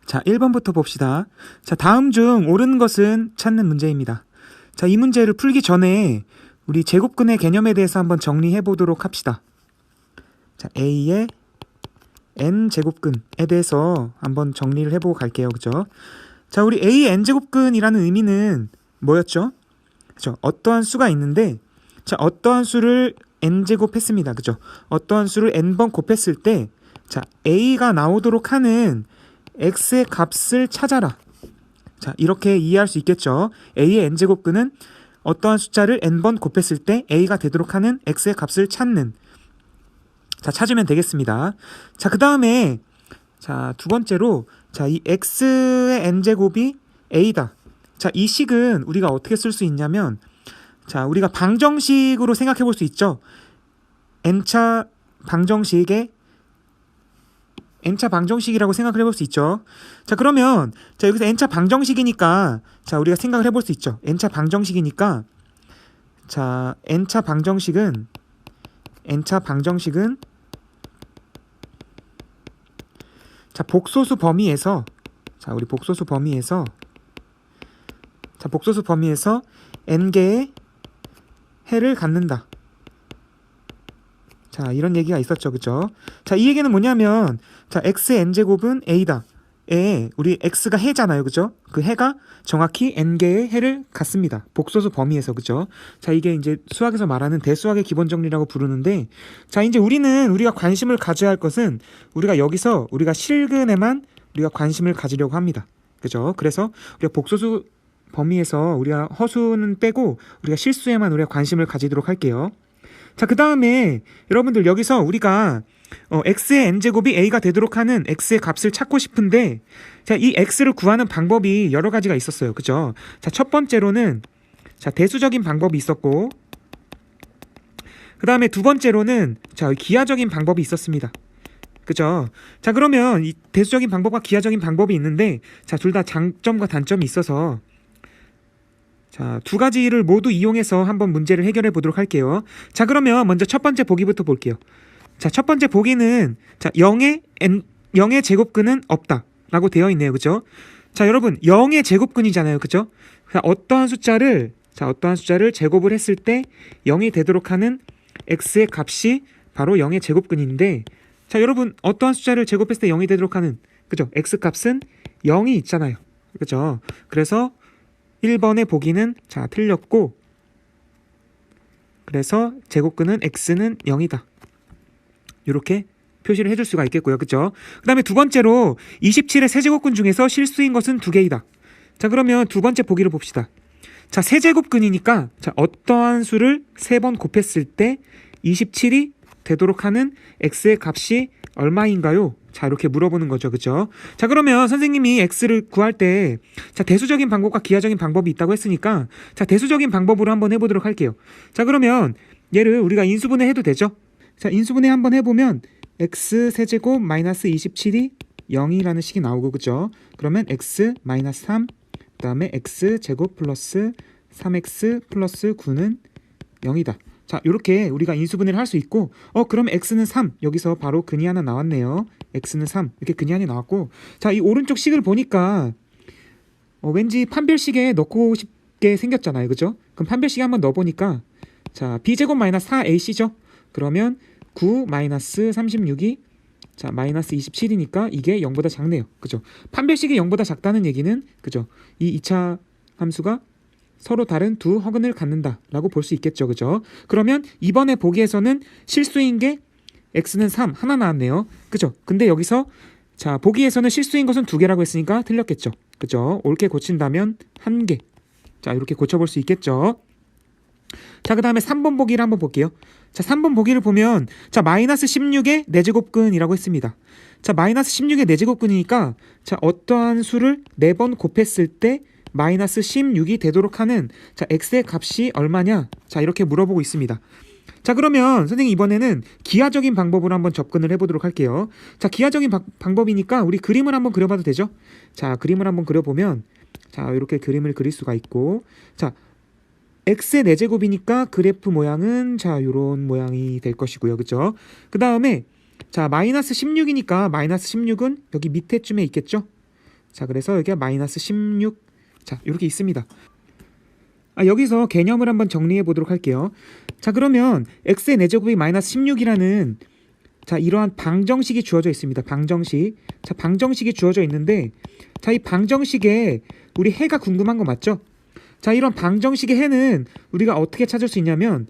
자, 1번부터 봅시다. 자, 다음 중 옳은 것은 찾는 문제입니다. 자, 이 문제를 풀기 전에 우리 제곱근의 개념에 대해서 한번 정리해 보도록 합시다. 자, A의 n제곱근에 대해서 한번 정리를 해보고 갈게요. 그죠? 자, 우리 A의 n제곱근이라는 의미는 뭐였죠? 그죠? 어떠한 수가 있는데, 자, 어떠한 수를 n제곱 했습니다. 그죠? 어떠한 수를 n번 곱했을 때, 자, A가 나오도록 하는 x의 값을 찾아라. 자, 이렇게 이해할 수 있겠죠? A의 n제곱근은 어떠한 숫자를 n번 곱했을 때 A가 되도록 하는 x의 값을 찾는. 자, 찾으면 되겠습니다. 자, 그 다음에 자, 두 번째로 자, 이 x의 n제곱이 a다. 자, 이 식은 우리가 어떻게 쓸 수 있냐면, 자, 우리가 방정식으로 생각해 볼 수 있죠. n차 방정식이라고 생각을 해볼 수 있죠. 자, 그러면 자, 여기서 n차 방정식이니까 자, 우리가 생각을 해볼 수 있죠. n차 방정식이니까 자, n차 방정식은 자, 복소수 범위에서 n개의 해를 갖는다. 자, 이런 얘기가 있었죠. 그죠? 자, 이 얘기는 뭐냐면, 자, x의 n제곱은 a다. 우리 x가 해잖아요. 그죠? 그 해가 정확히 n개의 해를 갖습니다. 복소수 범위에서. 그죠? 자, 이게 이제 수학에서 말하는 대수학의 기본 정리라고 부르는데, 자, 이제 우리가 관심을 가져야 할 것은 우리가 여기서 우리가 실근에만 우리가 관심을 가지려고 합니다. 그죠? 그래서 우리가 복소수 범위에서 우리가 허수는 빼고 우리가 실수에만 우리가 관심을 가지도록 할게요. 자, 그 다음에 여러분들 여기서 우리가 x의 n제곱이 a가 되도록 하는 x의 값을 찾고 싶은데, 자, 이 x를 구하는 방법이 여러 가지가 있었어요. 그죠? 자, 첫 번째로는 자, 대수적인 방법이 있었고, 그 다음에 두 번째로는 자, 기하적인 방법이 있었습니다. 그죠? 자, 그러면 이 대수적인 방법과 기하적인 방법이 있는데, 자, 둘 다 장점과 단점이 있어서 자, 두 가지를 모두 이용해서 한번 문제를 해결해 보도록 할게요. 자, 그러면 먼저 첫 번째 보기부터 볼게요. 자, 첫 번째 보기는 자, 0의 제곱근은 없다 라고 되어 있네요. 그죠? 자, 여러분 0의 제곱근이잖아요. 그죠? 어떠한 숫자를 제곱을 했을 때 0이 되도록 하는 x의 값이 바로 0의 제곱근인데, 자, 여러분 어떠한 숫자를 제곱했을 때 0이 되도록 하는, 그죠? x값은 0이 있잖아요. 그죠? 그래서 1번의 보기는 자, 틀렸고, 그래서 제곱근은 x는 0이다. 이렇게 표시를 해줄 수가 있겠고요. 그죠? 그 다음에 두 번째로 27의 세제곱근 중에서 실수인 것은 2개이다. 자, 그러면 두 번째 보기를 봅시다. 자, 세제곱근이니까 자, 어떠한 수를 3번 곱했을 때 27이 되도록 하는 x의 값이 얼마인가요? 자, 이렇게 물어보는 거죠. 그죠? 자, 그러면 선생님이 x를 구할 때 자, 대수적인 방법과 기하적인 방법이 있다고 했으니까 자, 대수적인 방법으로 한번 해보도록 할게요. 자, 그러면 얘를 우리가 인수분해 해도 되죠? 자, 인수분해 한번 해보면 x 세제곱 마이너스 27이 0이라는 식이 나오고, 그죠? 그러면 x 마이너스 3, 그 다음에 x 제곱 플러스 3x 플러스 9는 0이다. 자, 이렇게 우리가 인수분해를 할 수 있고, 그럼 x는 3, 여기서 바로 근이 하나 나왔네요. x는 3, 이렇게 근이 하나 나왔고, 자, 이 오른쪽 식을 보니까 왠지 판별식에 넣고 싶게 생겼잖아요. 그죠? 그럼 판별식에 한번 넣어보니까 자, b제곱 마이너스 4ac죠? 그러면 9 마이너스 36이 자, 마이너스 27이니까 이게 0보다 작네요. 그죠? 판별식이 0보다 작다는 얘기는, 그죠? 이 2차 함수가 서로 다른 두 허근을 갖는다 라고 볼 수 있겠죠. 그죠? 그러면 이번에 보기에서는 실수인 게 x는 3 하나 나왔네요. 그죠? 근데 여기서 자, 보기에서는 실수인 것은 2개라고 했으니까 틀렸겠죠. 그죠? 옳게 고친다면 1개. 자, 이렇게 고쳐볼 수 있겠죠. 자, 그 다음에 3번 보기를 한번 볼게요. 자, 3번 보기를 보면 자, 마이너스 16의 4제곱근이라고 했습니다. 자, 마이너스 16의 4제곱근이니까 자, 어떠한 수를 4번 곱했을 때 마이너스 16이 되도록 하는 자, x의 값이 얼마냐? 자, 이렇게 물어보고 있습니다. 자, 그러면 선생님 이번에는 기하적인 방법으로 한번 접근을 해보도록 할게요. 자, 기하적인 방법이니까 우리 그림을 한번 그려봐도 되죠? 자, 그림을 한번 그려보면 자, 이렇게 그림을 그릴 수가 있고, 자, x의 4제곱이니까 그래프 모양은 자, 요런 모양이 될 것이고요. 그죠? 그 다음에 자, 마이너스 16이니까 마이너스 16은 여기 밑에쯤에 있겠죠? 자, 그래서 여기가 마이너스 16. 자, 이렇게 있습니다. 여기서 개념을 한번 정리해 보도록 할게요. 자, 그러면 x의 4제곱이 마이너스 16이라는 자, 이러한 방정식이 주어져 있습니다. 방정식. 자, 방정식이 주어져 있는데, 자, 이 방정식에 우리 해가 궁금한 거 맞죠? 자, 이런 방정식의 해는 우리가 어떻게 찾을 수 있냐면,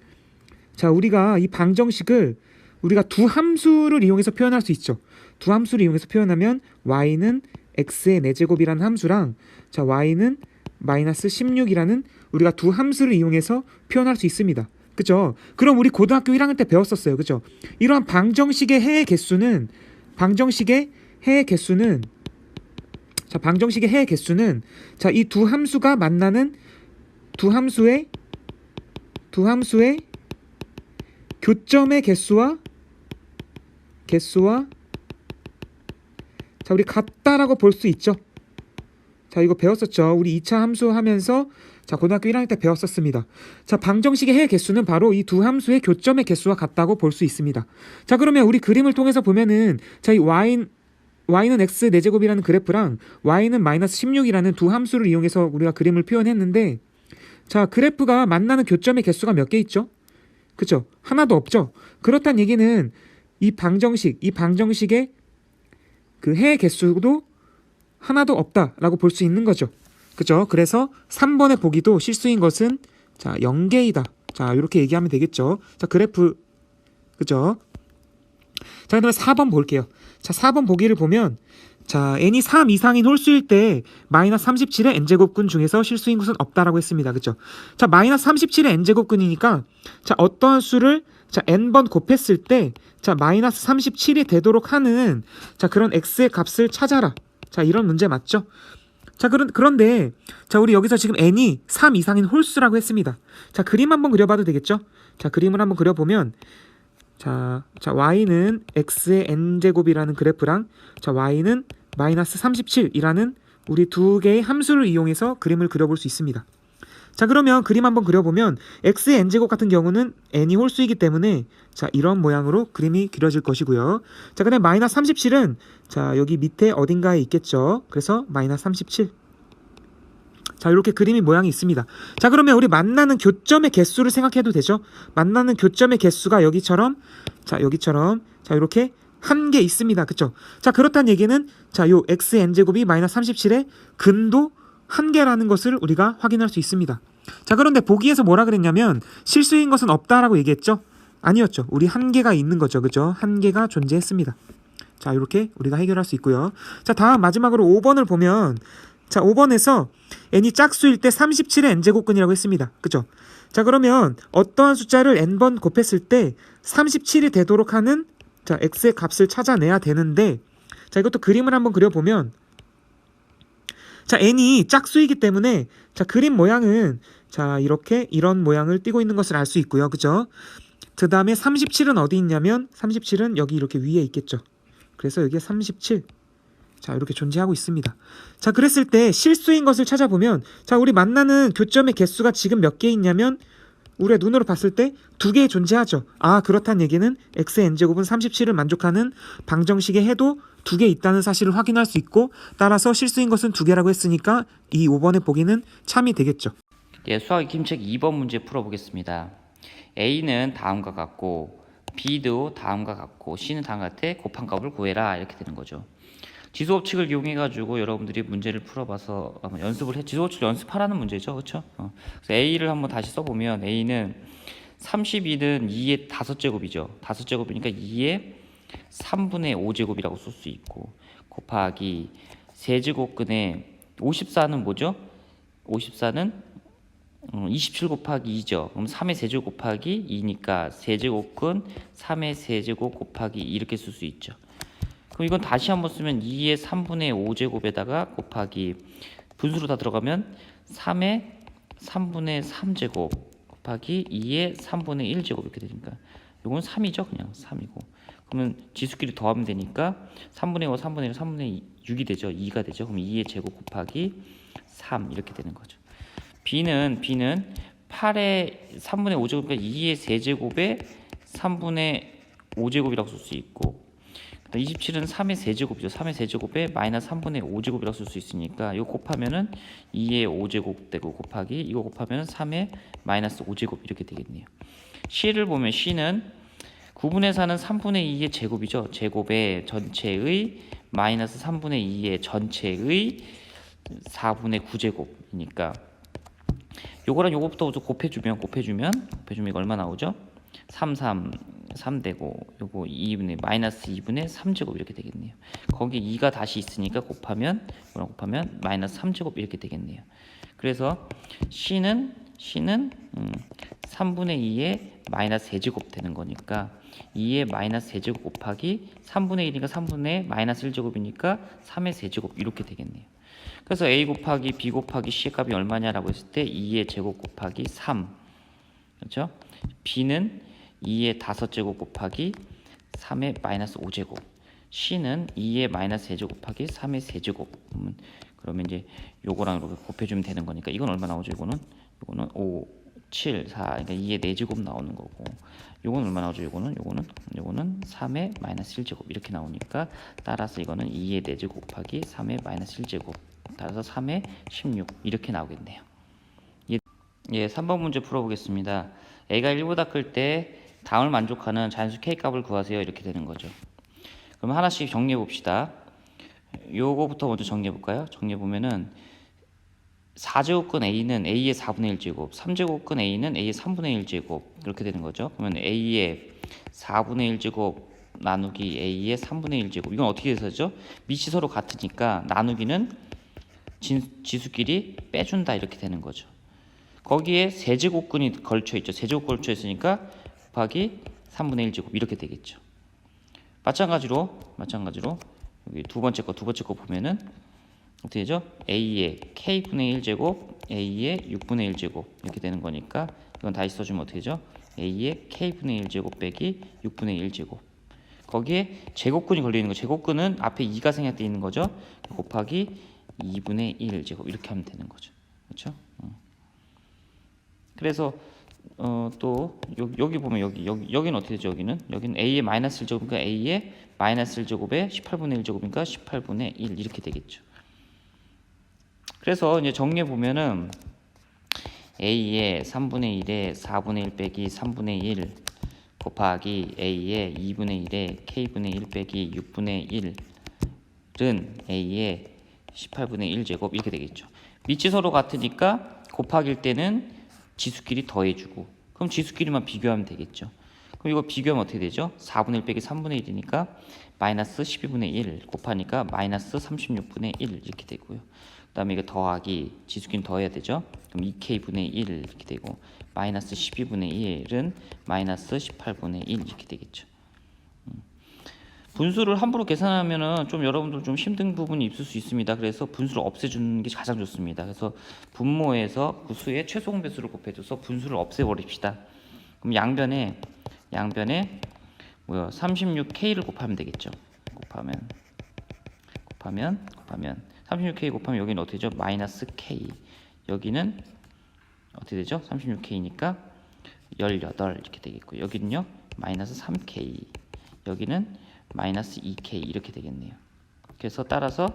자, 우리가 이 방정식을 우리가 두 함수를 이용해서 표현할 수 있죠. 두 함수를 이용해서 표현하면 y는 x의 4제곱이라는 함수랑, 자, y는 마이너스 16이라는 우리가 두 함수를 이용해서 표현할 수 있습니다. 그죠? 그럼 우리 고등학교 1학년 때 배웠었어요. 그죠? 이러한 방정식의 해의 개수는 자, 이 두 함수가 만나는 두 함수의 교점의 개수와 자, 우리 같다라고 볼 수 있죠. 자, 이거 배웠었죠. 우리 2차 함수 하면서 자, 고등학교 1학년 때 배웠었습니다. 자, 방정식의 해의 개수는 바로 이 두 함수의 교점의 개수와 같다고 볼 수 있습니다. 자, 그러면 우리 그림을 통해서 보면은 자, 이 y는 x 4제곱이라는 그래프랑 y는 마이너스 16이라는 두 함수를 이용해서 우리가 그림을 표현했는데, 자, 그래프가 만나는 교점의 개수가 몇 개 있죠? 그죠? 하나도 없죠? 그렇다는 얘기는 이 방정식의 그 해의 개수도 하나도 없다라고 볼 수 있는 거죠. 그죠? 그래서 3번의 보기도 실수인 것은 자, 0개이다. 자, 이렇게 얘기하면 되겠죠. 자, 그래프 그죠? 자, 그다음에 4번 볼게요. 자, 4번 보기를 보면 자, n이 3 이상인 홀수일 때 마이너스 37의 n제곱근 중에서 실수인 것은 없다라고 했습니다. 그죠? 자, 마이너스 37의 n제곱근이니까 자, 어떠한 수를 자, n번 곱했을 때 자, 마이너스 37이 되도록 하는 자, 그런 x의 값을 찾아라. 자, 이런 문제 맞죠? 자, 그런데 자, 우리 여기서 지금 n이 3 이상인 홀수라고 했습니다. 자, 그림 한번 그려봐도 되겠죠? 자, 그림을 한번 그려보면 자, y는 x의 n제곱이라는 그래프랑 자, y는 마이너스 37이라는 우리 두 개의 함수를 이용해서 그림을 그려볼 수 있습니다. 자, 그러면 그림 한번 그려보면 x의 n제곱 같은 경우는 n이 홀수이기 때문에 자, 이런 모양으로 그림이 그려질 것이고요. 자, 그다음에 마이너스 37은 자, 여기 밑에 어딘가에 있겠죠. 그래서 마이너스 37. 자, 이렇게 그림이 모양이 있습니다. 자, 그러면 우리 만나는 교점의 개수를 생각해도 되죠. 만나는 교점의 개수가 여기처럼 자, 이렇게 한 개 있습니다. 그쵸? 자, 그렇다는 얘기는 자, 요 x의 n제곱이 마이너스 37의 근도 한 개라는 것을 우리가 확인할 수 있습니다. 자, 그런데 보기에서 뭐라 그랬냐면 실수인 것은 없다라고 얘기했죠? 아니었죠. 우리 한 개가 있는 거죠. 그죠? 한 개가 존재했습니다. 자, 이렇게 우리가 해결할 수 있고요. 자, 다음 마지막으로 5번을 보면 자, 5번에서 n이 짝수일 때 37의 n제곱근이라고 했습니다. 그죠? 자, 그러면 어떠한 숫자를 n번 곱했을 때 37이 되도록 하는 자, x의 값을 찾아내야 되는데 자, 이것도 그림을 한번 그려보면 자, n이 짝수이기 때문에 자, 그림 모양은 자, 이런 모양을 띠고 있는 것을 알 수 있고요. 그죠? 그 다음에 37은 어디 있냐면 37은 여기 이렇게 위에 있겠죠. 그래서 여기에 37 자, 이렇게 존재하고 있습니다. 자, 그랬을 때 실수인 것을 찾아보면 자, 우리 만나는 교점의 개수가 지금 몇 개 있냐면 우리가 눈으로 봤을 때 2개 존재하죠. 아, 그렇다는 얘기는 x의 n제곱은 37을 만족하는 방정식의 해도 2개 있다는 사실을 확인할 수 있고 따라서 실수인 것은 2개라고 했으니까 이 5번의 보기는 참이 되겠죠. 예, 수학 익힘책 2번 문제 풀어보겠습니다. A는 다음과 같고 B도 다음과 같고 C는 다음과 같아 곱한 값을 구해라 이렇게 되는 거죠. 지수법칙을 이용해 가지고 여러분들이 문제를 풀어봐서 한번 연습을 해 지수법칙 연습하라는 문제죠. 그렇죠? 그래서 A를 한번 다시 써보면 A는 32는 2의 5제곱이죠. 5제곱이니까 2의 3분의 5제곱이라고 쓸 수 있고 곱하기 세제곱근의 54는 뭐죠? 54는 27 곱하기 2죠. 그럼 3의 세제곱 곱하기 2니까 세제곱근 3의 세제곱 곱하기 2 이렇게 쓸 수 있죠. 그럼 이건 다시 한번 쓰면 2의 3분의 5제곱에다가 곱하기 분수로 다 들어가면 3의 3분의 3제곱 곱하기 2의 3분의 1제곱 이렇게 되니까 이건 3이죠. 그냥 3이고 그러면 지수끼리 더하면 되니까 3분의 5, 3분의 1, 3분의 6이 되죠. 2가 되죠. 그럼 2의 제곱 곱하기 3 이렇게 되는 거죠. B는 8의 3분의 5제곱이니까 2의 세제곱에 3분의 5제곱이라고 쓸 수 있고 27은 3의 세제곱이죠. 3의 세제곱에 마이너스 3분의 5제곱이라고 쓸 수 있으니까 이거 곱하면은 2의 5제곱 되고 곱하기 이거 곱하면은 3의 마이너스 5제곱 이렇게 되겠네요. C를 보면 C는 9분의 4는 3분의 2의 제곱이죠. 제곱의 전체의 마이너스 3분의 2의 전체의 4분의 9제곱이니까 요거랑 요거부터 먼저 곱해주면 이거 얼마 나오죠? 3 되고 요거 2분의 마이너스 2분의 3제곱 이렇게 되겠네요. 거기 2가 다시 있으니까 곱하면 이거랑 곱하면 마이너스 3제곱 이렇게 되겠네요. 그래서 C는 3분의 2의 마이너스 세제곱 되는 거니까 2의 마이너스 세제곱 곱하기 3분의 1이니까 3분의 마이너스 1제곱이니까 3의 세제곱 이렇게 되겠네요. 그래서 A 곱하기 B 곱하기 C의 값이 얼마냐라고 했을 때 2의 제곱 곱하기 3 그렇죠? B는 2의 5제곱 곱하기 3의 마이너스 5제곱 C는 2의 마이너스 세제곱 곱하기 3의 세제곱 그러면 이제 요거랑 이렇게 곱해주면 되는 거니까 이건 얼마 나오죠? 이거는 5, 7, 4 그러니까 2의 4제곱 나오는 거고 요건 얼마 나오죠? 요거는 3의 마이너스 1제곱 이렇게 나오니까 따라서 이거는 2의 4제곱 곱하기 3의 마이너스 1제곱 따라서 3의 16 이렇게 나오겠네요. 예, 3번 문제 풀어보겠습니다. A가 1보다 클 때 다음을 만족하는 자연수 K 값을 구하세요 이렇게 되는 거죠. 그럼 하나씩 정리해 봅시다. 요거부터 먼저 정리해 볼까요? 정리해 보면은 4제곱근 A는 A의 4분의 1제곱, 3제곱근 A는 A의 3분의 1제곱 그렇게 되는 거죠. 그러면 A의 4분의 1제곱 나누기 A의 3분의 1제곱 이건 어떻게 해서죠? 밑이 서로 같으니까 나누기는 지수끼리 빼준다 이렇게 되는 거죠. 거기에 세제곱근이 걸쳐 있죠. 세제곱 걸쳐 있으니까 곱하기 3분의 1제곱 이렇게 되겠죠. 마찬가지로 여기 두 번째 거 보면은 어떻게 되죠? A의 K분의 1제곱, A의 6분의 1제곱 이렇게 되는 거니까 이건 다시 써주면 어떻게 되죠? A의 K분의 1제곱 빼기 6분의 1제곱 거기에 제곱근이 걸려있는 거 제곱근은 앞에 2가 생략되어 있는 거죠. 곱하기 2분의 1제곱 이렇게 하면 되는 거죠. 그렇죠? 그래서 또 여기 보면 여기는 어떻게 되죠? 여기는 A의 마이너스 1제곱이니까 A의 마이너스 1제곱에 18분의 1제곱이니까 18분의 1 이렇게 되겠죠. 그래서 이제 정리해 보면은 A의 3분의 1에 4분의 1 빼기 3분의 1 곱하기 A의 2분의 1에 K분의 1 빼기 6분의 1은 A의 18분의 1제곱 이렇게 되겠죠. 밑이 서로 같으니까 곱하기일 때는 지수끼리 더해주고 그럼 지수끼리만 비교하면 되겠죠. 그럼 이거 비교하면 어떻게 되죠? 4분의 1 빼기 3분의 1이니까 마이너스 12분의 1 곱하니까 마이너스 36분의 1 이렇게 되고요. 그 다음에 이거 더하기 지수끼리 더해야 되죠. 그럼 2K분의 1 이렇게 되고 마이너스 12분의 1은 마이너스 18분의 1 이렇게 되겠죠. 분수를 함부로 계산하면은 좀 여러분들 좀 힘든 부분이 있을 수 있습니다. 그래서 분수를 없애주는 게 가장 좋습니다. 그래서 분모에서 그 수의 최소 공배수를 곱해줘서 분수를 없애버립시다. 그럼 양변에 36K를 곱하면 되겠죠. 곱하면 36K 곱하면 여기는 어떻게 되죠? 마이너스 K 여기는 어떻게 되죠? 36K니까 18 이렇게 되겠고 여기는요 마이너스 3K 여기는 마이너스 2K 이렇게 되겠네요. 그래서 따라서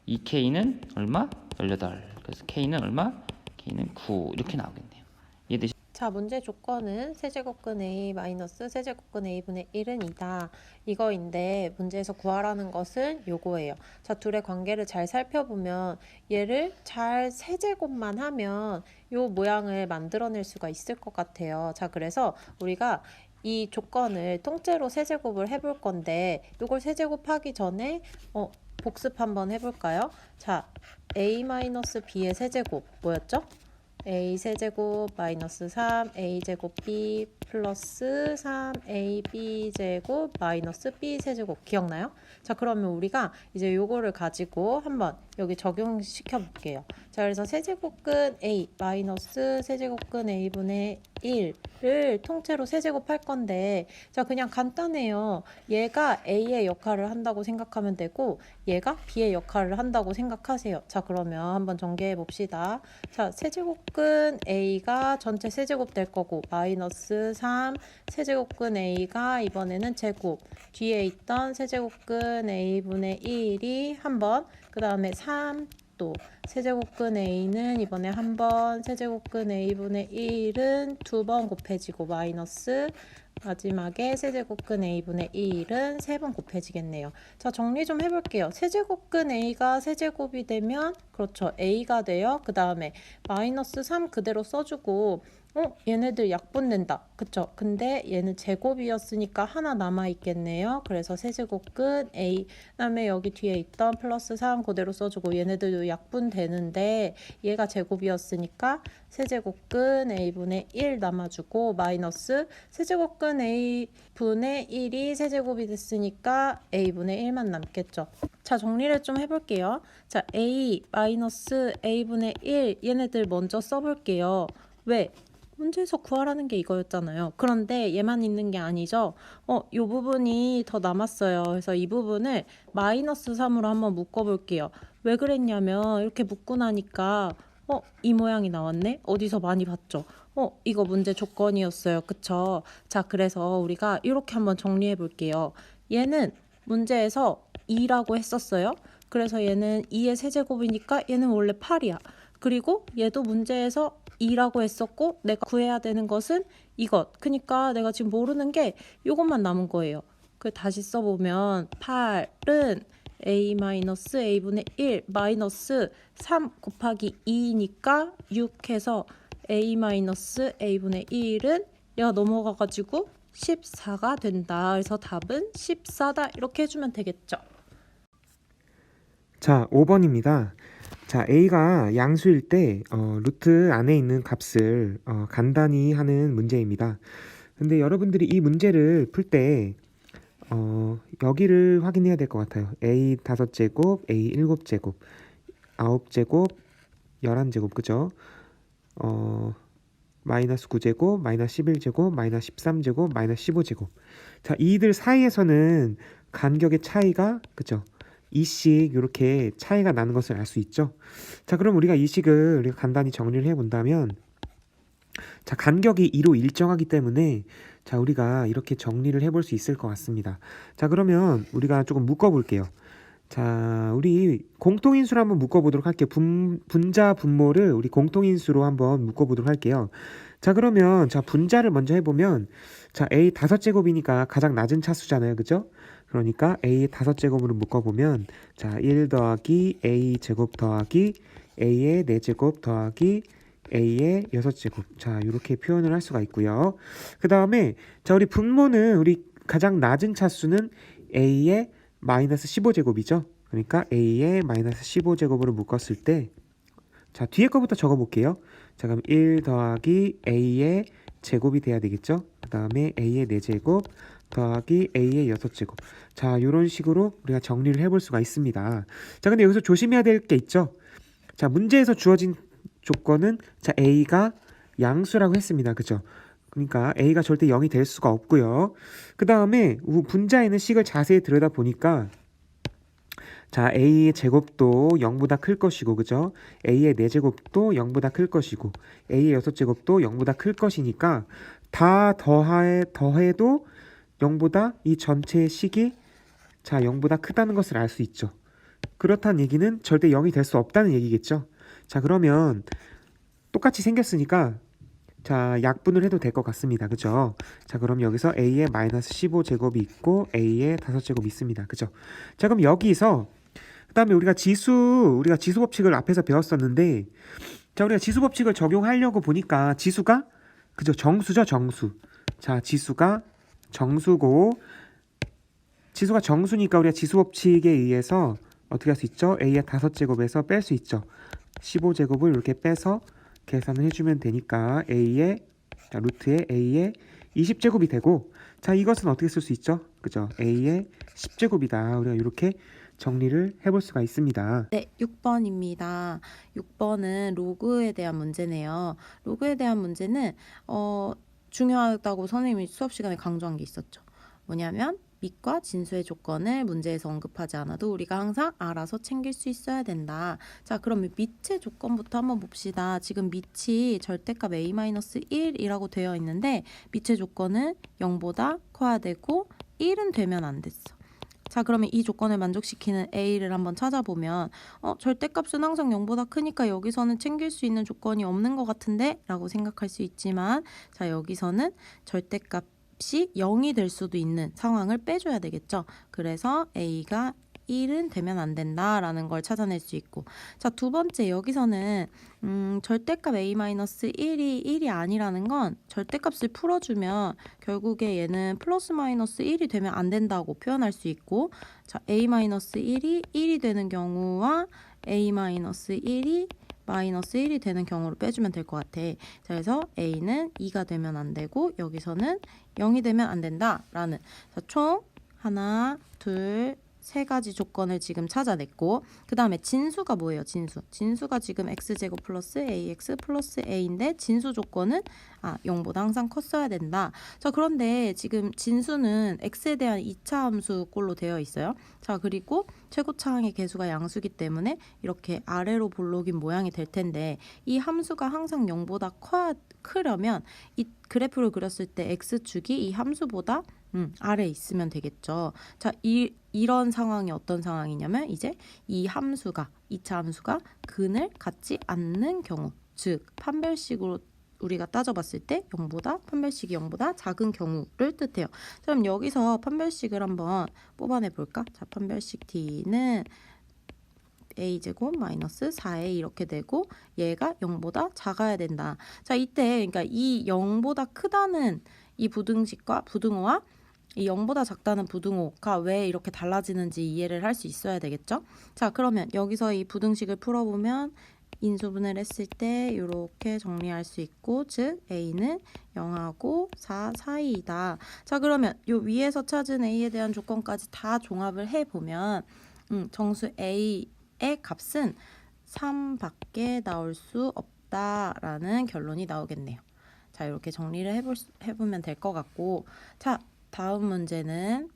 2K는 얼마? 18 그래서 K는 얼마? K는 9 이렇게 나오겠네요. 이해되시? 자, 문제 조건은 세제곱근 A 마이너스 세제곱근 A분의 1은 2다. 이거인데 문제에서 구하라는 것은 요거예요. 자, 둘의 관계를 잘 살펴보면 얘를 잘 세제곱만 하면 요 모양을 만들어낼 수가 있을 것 같아요. 자, 그래서 우리가 이 조건을 통째로 세제곱을 해볼 건데 요걸 세제곱하기 전에 복습 한번 해볼까요? 자, A-B의 세제곱 뭐였죠? A 세제곱 마이너스 3A 제곱 B 플러스 3AB 제곱 마이너스 B 세제곱 기억나요? 자, 그러면 우리가 이제 요거를 가지고 한번 여기 적용시켜 볼게요. 자, 그래서 세제곱근 A 마이너스 세제곱근 A분의 1을 통째로 세제곱할 건데 자 그냥 간단해요. 얘가 A의 역할을 한다고 생각하면 되고 얘가 B의 역할을 한다고 생각하세요. 자 그러면 한번 전개해 봅시다. 자 세제곱근 A가 전체 세제곱 될 거고 마이너스 3 세제곱근 A가 이번에는 제곱 뒤에 있던 세제곱근 A분의 1이 한번 그 다음에 3 또 세제곱근 A는 이번에 한 번, 세제곱근 A분의 1은 두 번 곱해지고 마이너스 마지막에 세제곱근 A분의 1은 세 번 곱해지겠네요. 자, 정리 좀 해볼게요. 세제곱근 A가 세제곱이 되면 그렇죠. A가 돼요. 그 다음에 마이너스 3 그대로 써주고 얘네들 약분된다. 그쵸? 근데 얘는 제곱이었으니까 하나 남아있겠네요. 그래서 세제곱근 A 그다음에 여기 뒤에 있던 플러스 3 그대로 써주고 얘네들도 약분되는데 얘가 제곱이었으니까 세제곱근 A분의 1 남아주고 마이너스 세제곱근 A분의 1이 세제곱이 됐으니까 A분의 1만 남겠죠. 자 정리를 좀 해볼게요. 자 A 마이너스 A분의 1 얘네들 먼저 써볼게요. 왜? 문제에서 구하라는 게 이거였잖아요. 그런데 얘만 있는 게 아니죠. 이 부분이 더 남았어요. 그래서 이 부분을 마이너스 3으로 한번 묶어볼게요. 왜 그랬냐면 이렇게 묶고 나니까 이 모양이 나왔네? 어디서 많이 봤죠? 이거 문제 조건이었어요. 그쵸? 자, 그래서 우리가 이렇게 한번 정리해 볼게요. 얘는 문제에서 2라고 했었어요. 그래서 얘는 2의 세제곱이니까 얘는 원래 8이야. 그리고 얘도 문제에서 2라고 했었고 내가 구해야 되는 것은 이것. 그러니까 내가 지금 모르는 게 이것만 남은 거예요. 그 다시 써보면 8은 A-A분의 1 마이너스 3 곱하기 2니까 6 해서 A-A분의 1은 얘가 넘어가가지고 14가 된다. 그래서 답은 14다. 이렇게 해주면 되겠죠. 자, 5번입니다. 자, A가 양수일 때 루트 안에 있는 값을 간단히 하는 문제입니다. 근데 여러분들이 이 문제를 풀 때 여기를 확인해야 될 것 같아요. A 5제곱, A 7제곱, 9제곱, 11제곱, 그죠? 마이너스 9제곱, 마이너스 11제곱, 마이너스 13제곱, 마이너스 15제곱. 자, 이들 사이에서는 간격의 차이가, 그죠? 2씩 이렇게 차이가 나는 것을 알 수 있죠. 자, 그럼 우리가 이 식을 우리가 간단히 정리를 해본다면, 자, 간격이 2로 일정하기 때문에 자, 우리가 이렇게 정리를 해볼 수 있을 것 같습니다. 자, 그러면 우리가 조금 묶어볼게요. 자, 우리 공통인수로 한번 묶어보도록 할게요. 분자, 분모를 우리 공통인수로 한번 묶어보도록 할게요. 자, 그러면 자, 분자를 먼저 해보면 자, A 5제곱이니까 가장 낮은 차수잖아요. 그죠? 그러니까 A 5제곱으로 묶어보면 자, 1 더하기 A 제곱 더하기 A의 4제곱 더하기 A의 6제곱. 자, 이렇게 표현을 할 수가 있고요. 그 다음에 자, 우리 분모는 우리 가장 낮은 차수는 A의 마이너스 15제곱이죠. 그러니까 A의 마이너스 15제곱으로 묶었을 때 자, 뒤에 거부터 적어볼게요. 자, 그럼 1 더하기 A의 제곱이 돼야 되겠죠. 그 다음에 A의 4제곱 더하기 A의 6제곱. 자, 이런 식으로 우리가 정리를 해볼 수가 있습니다. 자, 근데 여기서 조심해야 될 게 있죠. 자, 문제에서 주어진 조건은 자, A가 양수라고 했습니다. 그죠? 그러니까 A가 절대 0이 될 수가 없고요. 그 다음에 분자에는 식을 자세히 들여다보니까 자, A의 제곱도 0보다 클 것이고, 그죠? A의 4제곱도 0보다 클 것이고, A의 6제곱도 0보다 클 것이니까 다 더해도 0보다 이 전체의 식이 자, 0보다 크다는 것을 알 수 있죠. 그렇다는 얘기는 절대 0이 될 수 없다는 얘기겠죠. 자, 그러면 똑같이 생겼으니까 자, 약분을 해도 될 것 같습니다. 그죠? 자, 그럼 여기서 A의 마이너스 15제곱이 있고 A의 5제곱이 있습니다. 그죠? 자, 그럼 여기서 그 다음에 우리가 지수 법칙을 앞에서 배웠었는데 자, 우리가 지수 법칙을 적용하려고 보니까 지수가 그죠? 정수죠, 정수. 자, 지수가 정수고 지수가 정수니까 우리가 지수 법칙에 의해서 어떻게 할 수 있죠? A의 5제곱에서 뺄 수 있죠. 15제곱을 이렇게 빼서 계산을 해주면 되니까 A의 자, 루트에 A의 20제곱이 되고 자, 이것은 어떻게 쓸 수 있죠? 그죠? A의 10제곱이다. 우리가 이렇게 정리를 해볼 수가 있습니다. 네, 6번입니다. 6번은 로그에 대한 문제네요. 로그에 대한 문제는 중요하다고 선생님이 수업 시간에 강조한 게 있었죠. 뭐냐면 밑과 진수의 조건을 문제에서 언급하지 않아도 우리가 항상 알아서 챙길 수 있어야 된다. 자, 그러면 밑의 조건부터 한번 봅시다. 지금 밑이 절대값 a-1이라고 되어 있는데 밑의 조건은 0보다 커야 되고 1은 되면 안 됐어. 자, 그러면 이 조건을 만족시키는 a를 한번 찾아보면 절대값은 항상 0보다 크니까 여기서는 챙길 수 있는 조건이 없는 것 같은데? 라고 생각할 수 있지만 자, 여기서는 절대값이 0이 될 수도 있는 상황을 빼줘야 되겠죠. 그래서 a가 1은 되면 안 된다라는 걸 찾아낼 수 있고 자, 두 번째 여기서는 절대값 a-1이 1이 아니라는 건 절대값을 풀어주면 결국에 얘는 플러스 마이너스 1이 되면 안 된다고 표현할 수 있고 자, a-1이 1이 되는 경우와 a-1이 마이너스 1이 되는 경우로 빼주면 될 것 같아. 자, 그래서 a는 2가 되면 안 되고 여기서는 0이 되면 안 된다라는 자, 총 하나, 둘, 세 가지 조건을 지금 찾아냈고 그 다음에 진수가 뭐예요? 진수가 지금 x제곱 플러스 ax 플러스 a인데 진수 조건은 0보다 항상 컸어야 된다. 자, 그런데 지금 진수는 x에 대한 2차 함수 꼴로 되어 있어요. 자, 그리고 최고차항의 개수가 양수기 때문에 이렇게 아래로 볼록인 모양이 될 텐데 이 함수가 항상 0보다 크려면 이 그래프를 그렸을 때 x축이 이 함수보다 아래에 있으면 되겠죠. 자, 이런 상황이 어떤 상황이냐면 이제 이 함수가 2차 함수가 근을 갖지 않는 경우 즉 판별식으로 우리가 따져봤을 때 판별식이 0보다 작은 경우를 뜻해요. 그럼 여기서 판별식을 한번 뽑아내 볼까? 자, 판별식 D는 a제곱 마이너스 4a 이렇게 되고 얘가 0보다 작아야 된다. 자, 이때 그러니까 이 0보다 크다는 이 부등식과 부등호와 이 0보다 작다는 부등호가 왜 이렇게 달라지는지 이해를 할 수 있어야 되겠죠? 자, 그러면 여기서 이 부등식을 풀어보면 인수분해를 했을 때 이렇게 정리할 수 있고 즉 a는 0하고 4 사이이다. 자, 그러면 요 위에서 찾은 a에 대한 조건까지 다 종합을 해보면 정수 a의 값은 3밖에 나올 수 없다라는 결론이 나오겠네요. 자, 이렇게 정리를 해보면 될 것 같고 자, 다음 문제는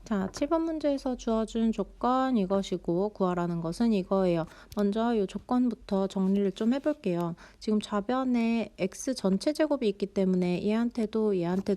자, 7번 문제에서 주어준 조건 이것이고 구하라는 것은 이거예요. 먼저 이 조건부터 정리를 좀 해볼게요. 지금 좌변에 x 전체 제곱이 있기 때문에 얘한테도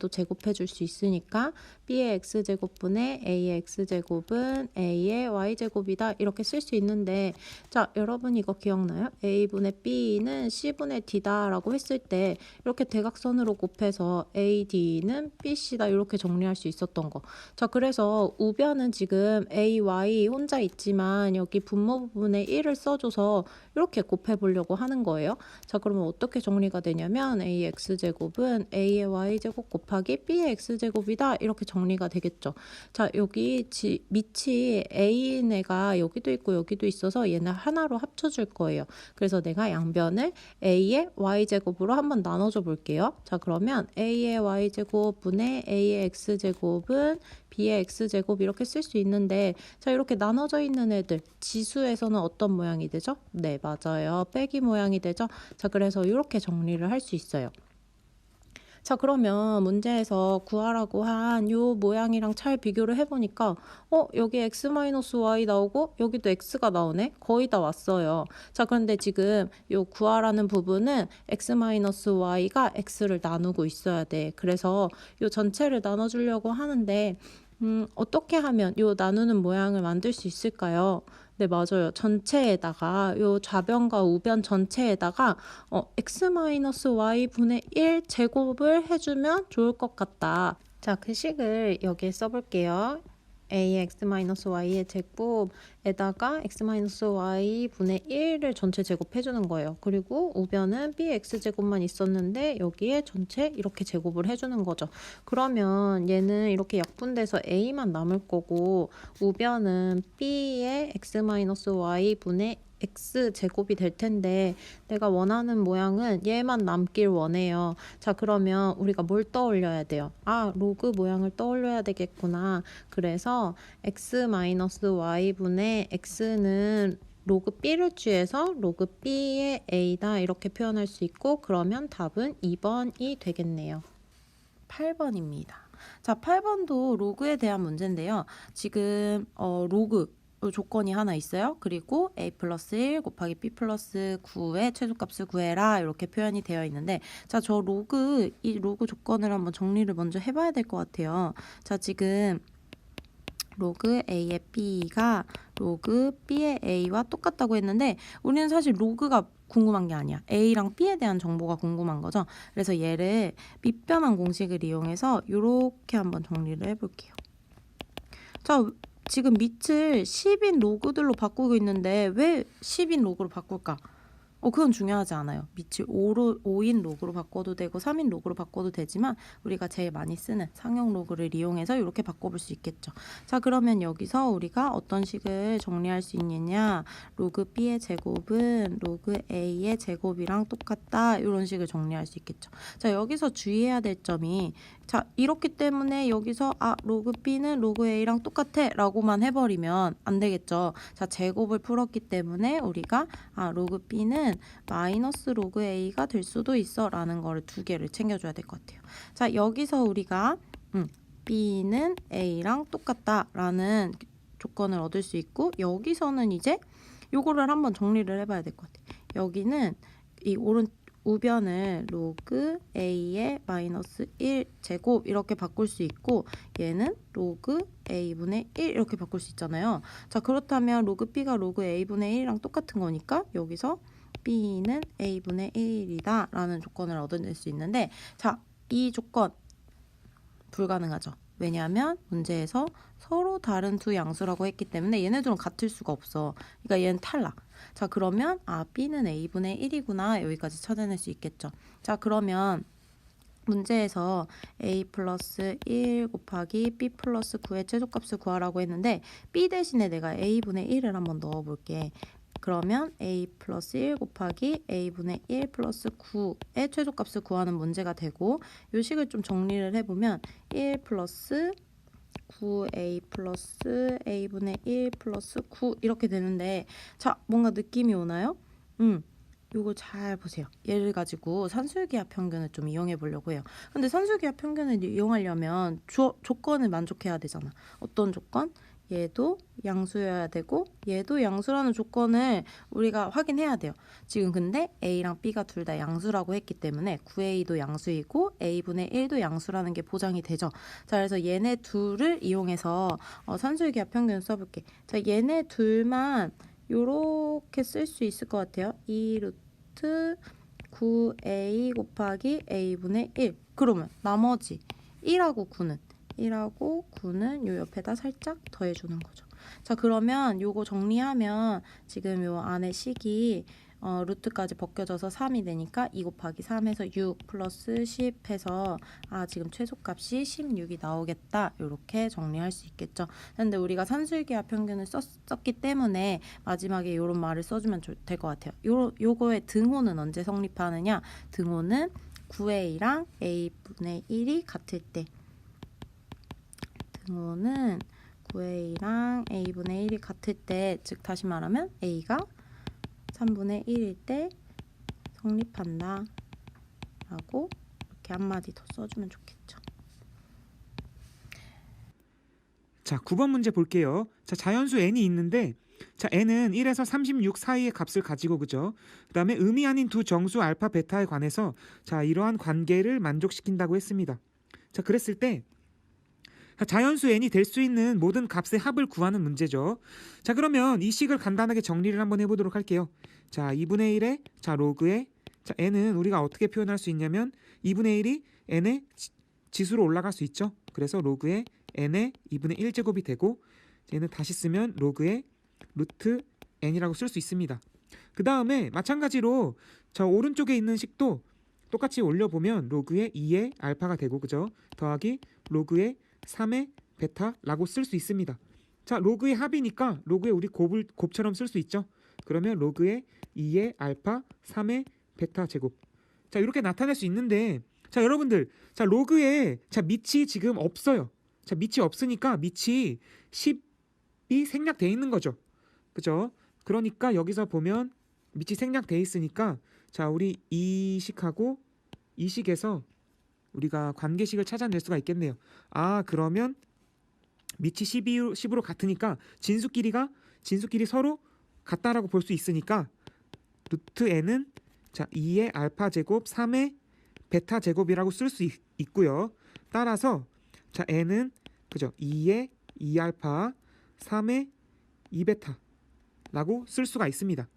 제곱해 줄 수 있으니까 b의 x제곱분의 a의 x제곱은 a의 y제곱이다 이렇게 쓸 수 있는데 자, 여러분 이거 기억나요? a분의 b는 c분의 d다 라고 했을 때 이렇게 대각선으로 곱해서 ad는 bc다 이렇게 정리할 수 있었던 거. 자, 그래서 우변은 지금 a, y 혼자 있지만 여기 분모 부분에 1을 써줘서 이렇게 곱해보려고 하는 거예요. 자, 그러면 어떻게 정리가 되냐면 a의 x제곱은 a의 y제곱 곱하기 b의 x제곱이다 이렇게 정리가 되겠죠. 자, 여기 밑이 a인 애가 여기도 있고 여기도 있어서 얘는 하나로 합쳐줄 거예요. 그래서 내가 양변을 a의 y제곱으로 한번 나눠줘 볼게요. 자, 그러면 a의 y제곱분의 a의 x제곱은 b의 x제곱 이렇게 쓸 수 있는데 자, 이렇게 나눠져 있는 애들 지수에서는 어떤 모양이 되죠? 네, 맞아요. 빼기 모양이 되죠? 자, 그래서 이렇게 정리를 할 수 있어요. 자, 그러면 문제에서 구하라고 한 요 모양이랑 잘 비교를 해보니까 여기 x-y 나오고 여기도 x가 나오네? 거의 다 왔어요. 자, 그런데 지금 요 구하라는 부분은 x-y가 x를 나누고 있어야 돼. 그래서 요 전체를 나눠주려고 하는데 어떻게 하면 요 나누는 모양을 만들 수 있을까요? 네, 맞아요. 전체에다가 요 좌변과 우변 전체에다가 x-y 분의 1 제곱을 해주면 좋을 것 같다. 자, 그 식을 여기에 써볼게요. ax-y의 제곱에다가 x-y 분의 1을 전체 제곱해주는 거예요. 그리고 우변은 bx제곱만 있었는데 여기에 전체 이렇게 제곱을 해주는 거죠. 그러면 얘는 이렇게 약분돼서 a만 남을 거고 우변은 b의 x-y 분의 x 제곱이 될 텐데 내가 원하는 모양은 얘만 남길 원해요. 자, 그러면 우리가 뭘 떠올려야 돼요? 아, 로그 모양을 떠올려야 되겠구나. 그래서 x-y분의 x는 로그 b를 취해서 로그 b의 a다 이렇게 표현할 수 있고, 그러면 답은 2번이 되겠네요. 8번입니다. 자, 8번도 로그에 대한 문제인데요. 지금 로그 조건이 하나 있어요. 그리고 a 플러스 1 곱하기 b 플러스 9의 최소값을 구해라 이렇게 표현이 되어 있는데, 자, 이 로그 조건을 한번 정리를 먼저 해봐야 될 것 같아요. 자, 지금 로그 a의 b가 로그 b의 a와 똑같다고 했는데, 우리는 사실 로그가 궁금한 게 아니야. a랑 b에 대한 정보가 궁금한 거죠. 그래서 얘를 밑변환 공식을 이용해서 이렇게 한번 정리를 해볼게요. 자, 지금 밑을 10인 로그들로 바꾸고 있는데 왜 10인 로그로 바꿀까? 그건 중요하지 않아요. 밑을 5인 로그로 바꿔도 되고 3인 로그로 바꿔도 되지만 우리가 제일 많이 쓰는 상형 로그를 이용해서 이렇게 바꿔볼 수 있겠죠. 자, 그러면 여기서 우리가 어떤 식을 정리할 수 있느냐, 로그 b의 제곱은 로그 a의 제곱이랑 똑같다 이런 식을 정리할 수 있겠죠. 자, 여기서 주의해야 될 점이, 자, 이렇기 때문에 여기서 로그 b는 로그 a랑 똑같아 라고만 해버리면 안 되겠죠. 자, 제곱을 풀었기 때문에 우리가 로그 b는 마이너스 로그 a가 될 수도 있어 라는 거를 두 개를 챙겨줘야 될 것 같아요. 자, 여기서 우리가 b는 a랑 똑같다 라는 조건을 얻을 수 있고, 여기서는 이제 요거를 한번 정리를 해봐야 될 것 같아요. 여기는 이 우변을 로그 a의 마이너스 1 제곱 이렇게 바꿀 수 있고, 얘는 로그 a분의 1 이렇게 바꿀 수 있잖아요. 자, 그렇다면 로그 b가 로그 a분의 1이랑 똑같은 거니까 여기서 b는 a분의 1이다 라는 조건을 얻어낼 수 있는데, 자, 이 조건 불가능하죠. 왜냐하면 문제에서 서로 다른 두 양수라고 했기 때문에 얘네들은 같을 수가 없어. 그러니까 얘는 탈락. 자, 그러면 b는 a분의 1이구나 여기까지 찾아낼 수 있겠죠. 자, 그러면 문제에서 a 플러스 1 곱하기 b 플러스 9의 최소값을 구하라고 했는데, b 대신에 내가 a분의 1을 한번 넣어볼게. 그러면 a 플러스 1 곱하기 a분의 1 플러스 9의 최소값을 구하는 문제가 되고, 이 식을 좀 정리를 해보면 1 플러스 9a 플러스 a분의 1 플러스 9 이렇게 되는데, 자, 뭔가 느낌이 오나요? 요거 잘 보세요. 얘를 가지고 산술기하 평균을 좀 이용해 보려고 해요. 근데 산술기하 평균을 이용하려면 조건을 만족해야 되잖아. 어떤 조건? 얘도 양수여야 되고 얘도 양수라는 조건을 우리가 확인해야 돼요. 지금 근데 a랑 b가 둘 다 양수라고 했기 때문에 9a도 양수이고 a분의 1도 양수라는 게 보장이 되죠. 자, 그래서 얘네 둘을 이용해서 산술기하 평균을 써볼게. 자, 얘네 둘만 요렇게 쓸 수 있을 것 같아요. 2루트 9a 곱하기 a분의 1. 그러면 나머지 1하고 9는 요 옆에다 살짝 더해주는 거죠. 자, 그러면 요거 정리하면 지금 요 안에 식이 루트까지 벗겨져서 3이 되니까 2 곱하기 3해서 6 플러스 10 해서 지금 최소값이 16이 나오겠다. 이렇게 정리할 수 있겠죠. 근데 우리가 산술기하 평균을 썼기 때문에 마지막에 이런 말을 써주면 될 것 같아요. 요거의 등호는 언제 성립하느냐? 등호는 9a랑 a분의 1이 같을 때. 등호는 9a랑 a분의 1이 같을 때, 즉 다시 말하면 a가 3분의 1일 때 성립한다 라고 이렇게 한마디 더 써주면 좋겠죠. 자, 9번 문제 볼게요. 자, 자연수 n이 있는데, 자, n은 1에서 36 사이의 값을 가지고, 그죠? 그 다음에 의미 아닌 두 정수 알파 베타에 관해서 자, 이러한 관계를 만족시킨다고 했습니다. 자, 그랬을 때 자연수 n이 될 수 있는 모든 값의 합을 구하는 문제죠. 자, 그러면 이 식을 간단하게 정리를 한번 해보도록 할게요. 자, 2분의 1에 자, 로그에 자, n은 우리가 어떻게 표현할 수 있냐면 2분의 1이 n의 지수로 올라갈 수 있죠. 그래서 로그에 n의 2분의 1제곱이 되고, 얘는 다시 쓰면 로그에 루트 n이라고 쓸 수 있습니다. 그 다음에 마찬가지로 저 오른쪽에 있는 식도 똑같이 올려보면 로그에 2의 알파가 되고, 그죠? 더하기 로그에 3의 베타라고 쓸 수 있습니다. 자, 로그의 합이니까 로그에 우리 곱처럼 쓸 수 있죠. 그러면 로그의 2의 알파 3의 베타 제곱. 자, 이렇게 나타낼 수 있는데, 자, 여러분들, 자, 로그에 자 밑이 지금 없어요. 자, 밑이 없으니까 밑이 10이 생략돼 있는 거죠. 그죠? 그러니까 여기서 보면 밑이 생략돼 있으니까, 자, 우리 이식하고 이식에서 우리가 관계식을 찾아낼 수가 있겠네요. 아, 그러면 밑이 10으로 같으니까 진수끼리 서로 같다라고 볼 수 있으니까 루트 n은 자 2의 알파 제곱 3의 베타 제곱이라고 쓸 수 있고요. 따라서 자 n은 그죠 2의 2알파 3의 2베타라고 쓸 수가 있습니다.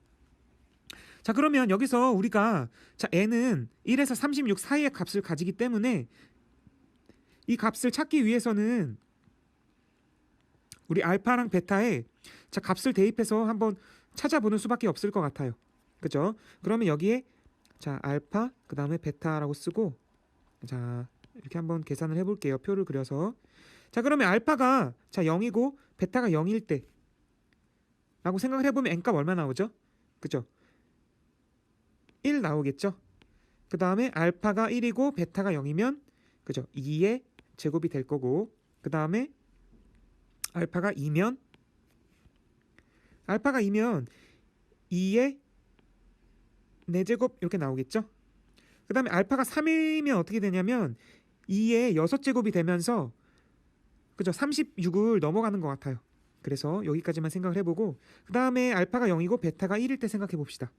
자, 그러면 여기서 우리가 자 n은 1에서 36 사이의 값을 가지기 때문에 이 값을 찾기 위해서는 우리 알파랑 베타에 자 값을 대입해서 한번 찾아보는 수밖에 없을 것 같아요. 그죠? 그러면 여기에 자 알파 그 다음에 베타라고 쓰고 자 이렇게 한번 계산을 해볼게요. 표를 그려서. 자, 그러면 알파가 자 0이고 베타가 0일 때 라고 생각을 해보면 n값 얼마 나오죠? 그죠? 1 나오겠죠? 그 다음에 알파가 1이고 베타가 0이면 그죠? 2의 제곱이 될 거고, 그 다음에 알파가 2면 2의 4제곱 이렇게 나오겠죠? 그 다음에 알파가 3이면 어떻게 되냐면 2의 6제곱이 되면서 그죠? 36을 넘어가는 것 같아요. 그래서 여기까지만 생각을 해보고, 그 다음에 알파가 0이고 베타가 1일 때 생각해 봅시다.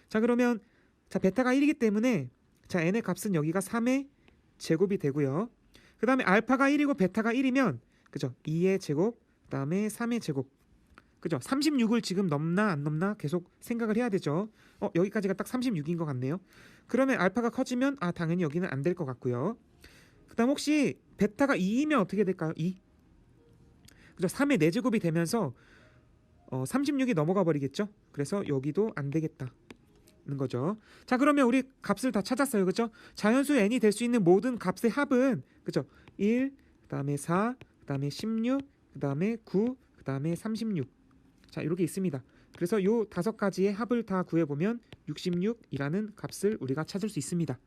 자, 그러면 자 베타가 1이기 때문에 자 n의 값은 여기가 3의 제곱이 되고요. 그 다음에 알파가 1이고 베타가 1이면 그죠? 2의 제곱 그 다음에 3의 제곱. 그죠? 36을 지금 넘나 안 넘나 계속 생각을 해야 되죠. 여기까지가 딱 36인 것 같네요. 그러면 알파가 커지면 당연히 여기는 안 될 것 같고요. 그 다음 혹시 베타가 2이면 어떻게 될까요? 2. 그죠? 3의 4제곱이 되면서 36이 넘어가 버리겠죠? 그래서 여기도 안 되겠다 는 거죠. 자, 그러면 우리 값을 다 찾았어요. 그죠? 자연수 n이 될 수 있는 모든 값의 합은 그죠? 1, 그 다음에 4, 그 다음에 16, 그 다음에 9, 그 다음에 36. 자, 이렇게 있습니다. 그래서 요 5가지의 합을 다 구해보면 66이라는 값을 우리가 찾을 수 있습니다.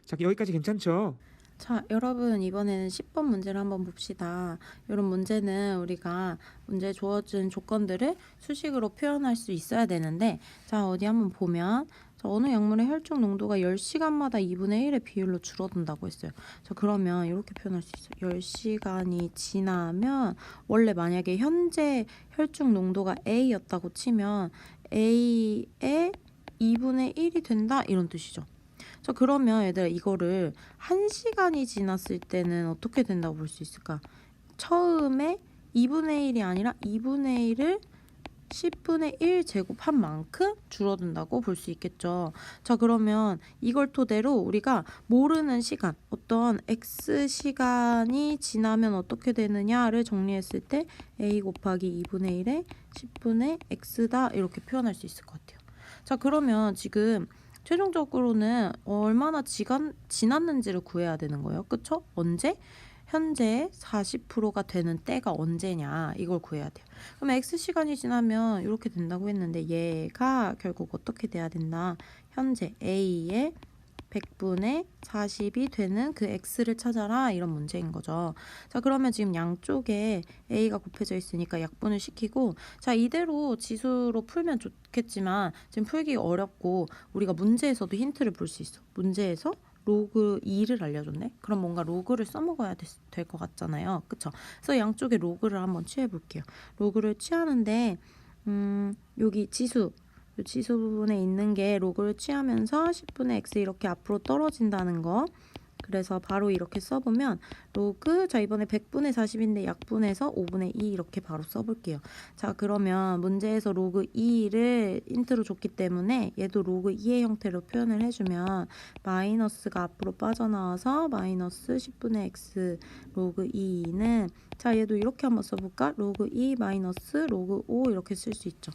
자, 여기까지 괜찮죠? 자, 여러분 이번에는 10번 문제를 한번 봅시다. 이런 문제는 우리가 문제에 주어진 조건들을 수식으로 표현할 수 있어야 되는데, 자, 어디 한번 보면 자, 어느 약물의 혈중 농도가 10시간마다 2분의 1의 비율로 줄어든다고 했어요. 자, 그러면 이렇게 표현할 수 있어요. 10시간이 지나면 원래 만약에 현재 혈중 농도가 A였다고 치면 A의 2분의 1이 된다 이런 뜻이죠. 자, 그러면 얘들아 이거를 1시간이 지났을 때는 어떻게 된다고 볼 수 있을까? 처음에 2분의 1이 아니라 2분의 1을 10분의 1 제곱한 만큼 줄어든다고 볼 수 있겠죠. 자, 그러면 이걸 토대로 우리가 모르는 시간, 어떤 x 시간이 지나면 어떻게 되느냐를 정리했을 때 a 곱하기 2분의 1에 10분의 x다 이렇게 표현할 수 있을 것 같아요. 자, 그러면 지금 최종적으로는 얼마나 지났는지를 구해야 되는 거예요. 그쵸? 언제? 현재 40%가 되는 때가 언제냐 이걸 구해야 돼요. 그럼 X시간이 지나면 이렇게 된다고 했는데 얘가 결국 어떻게 돼야 된다? 현재 A의 100분의 40이 되는 그 X를 찾아라 이런 문제인 거죠. 자, 그러면 지금 양쪽에 A가 곱해져 있으니까 약분을 시키고, 자, 이대로 지수로 풀면 좋겠지만 지금 풀기 어렵고 우리가 문제에서도 힌트를 볼 수 있어. 문제에서 로그 2를 알려줬네? 그럼 뭔가 로그를 써먹어야 될 것 같잖아요. 그쵸? 그래서 양쪽에 로그를 한번 취해볼게요. 로그를 취하는데 여기 지수 부분에 있는 게 로그를 취하면서 10분의 x 이렇게 앞으로 떨어진다는 거. 그래서 바로 이렇게 써보면 로그, 자, 이번에 100분의 40인데 약분해서 5분의 2 이렇게 바로 써볼게요. 자, 그러면 문제에서 로그 2를 인트로 줬기 때문에 얘도 로그 2의 형태로 표현을 해주면 마이너스가 앞으로 빠져나와서 마이너스 10분의 x 로그 2는, 자, 얘도 이렇게 한번 써볼까? 로그 2 마이너스 로그 5 이렇게 쓸 수 있죠.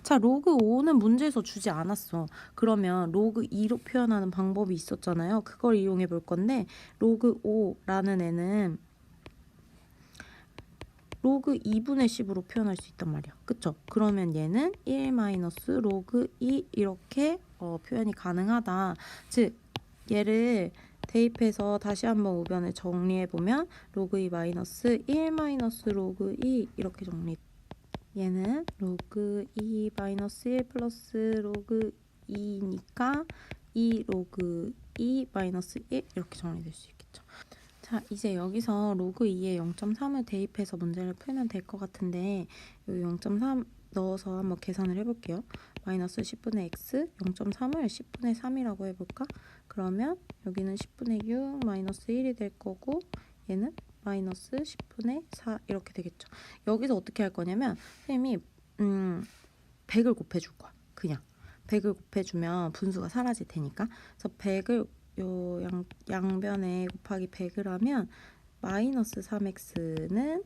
자, 로그 5는 문제에서 주지 않았어. 그러면 로그 2로 표현하는 방법이 있었잖아요. 그걸 이용해 볼 건데, 로그 5라는 애는 로그 2분의 10으로 표현할 수 있단 말이야. 그쵸? 그러면 얘는 1 마이너스 로그 2 이렇게 표현이 가능하다. 즉 얘를 대입해서 다시 한번 우변을 정리해보면 로그 2 마이너스 1 마이너스 로그 2 이렇게 정리. 얘는 로그 2 마이너스 1 플러스 로그 2니까 2 로그 2 마이너스 1 이렇게 정리될 수 있겠죠. 자, 이제 여기서 로그 2에 0.3을 대입해서 문제를 풀면 될 것 같은데 이 0.3 넣어서 한번 계산을 해볼게요. 마이너스 10분의 x 0.3을 10분의 3이라고 해볼까? 그러면 여기는 10분의 6 마이너스 1이 될 거고 얘는 마이너스 10분의 4 이렇게 되겠죠. 여기서 어떻게 할 거냐면 선생님이 100을 곱해줄 거야. 그냥 100을 곱해주면 분수가 사라질 테니까. 그래서 100을 요 양변에 곱하기 100을 하면 마이너스 3x는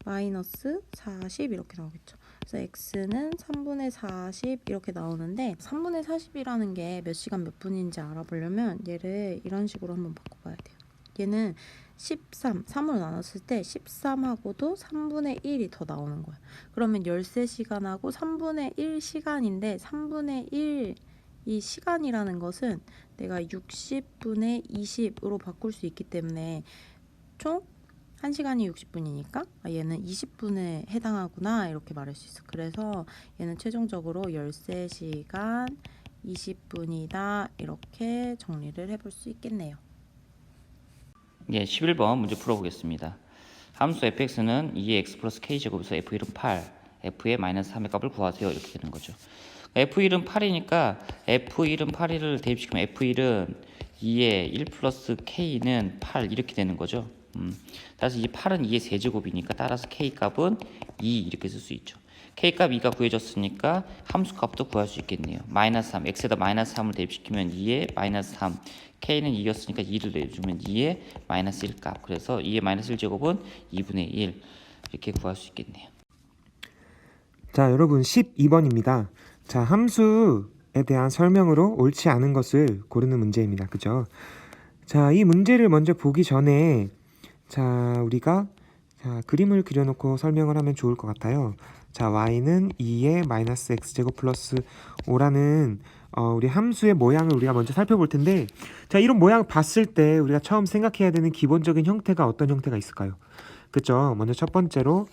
마이너스 40 이렇게 나오겠죠. 그래서 x는 3분의 40 이렇게 나오는데 3분의 40이라는 게 몇 시간 몇 분인지 알아보려면 얘를 이런 식으로 한번 바꿔봐야 돼요. 얘는 3으로 나눴을 때 13하고도 3분의 1이 더 나오는 거야. 그러면 13시간하고 3분의 1 시간인데 3분의 1 이 시간이라는 것은 내가 60분의 20으로 바꿀 수 있기 때문에 총 1시간이 60분이니까 얘는 20분에 해당하구나 이렇게 말할 수 있어. 그래서 얘는 최종적으로 13시간 20분이다 이렇게 정리를 해볼 수 있겠네요. 예, 11번 문제 풀어보겠습니다. 함수 fx는 2의 x 플러스 k제곱에서 f1은 8, f의 마이너스 3의 값을 구하세요 이렇게 되는 거죠. f1은 8이니까 f1은 8을 대입시키면 f1은 2의 1 플러스 k는 8 이렇게 되는 거죠. 따라서 이 8은 2의 세제곱이니까 따라서 k 값은 2 이렇게 쓸 수 있죠. k 값 2가 구해졌으니까 함수 값도 구할 수 있겠네요. 마이너스 3, x에다 마이너스 3을 대입시키면 2의 마이너스 3, k는 2였으니까 2를 내주면 2의 마이너스 1 값. 그래서 2의 마이너스 1제곱은 2분의 1 이렇게 구할 수 있겠네요. 자, 여러분 12번입니다. 자, 함수에 대한 설명으로 옳지 않은 것을 고르는 문제입니다. 그죠? 자, 이 문제를 먼저 보기 전에 자, 우리가 그림을 그려놓고 설명을 하면 좋을 것 같아요. 자, y는 2의 마이너스 x제곱 플러스 5라는 우리 함수의 모양을 우리가 먼저 살펴볼 텐데, 자, 이런 모양 봤을 때 우리가 처음 생각해야 되는 기본적인 형태가 어떤 형태가 있을까요? 그죠? 먼저 첫 번째로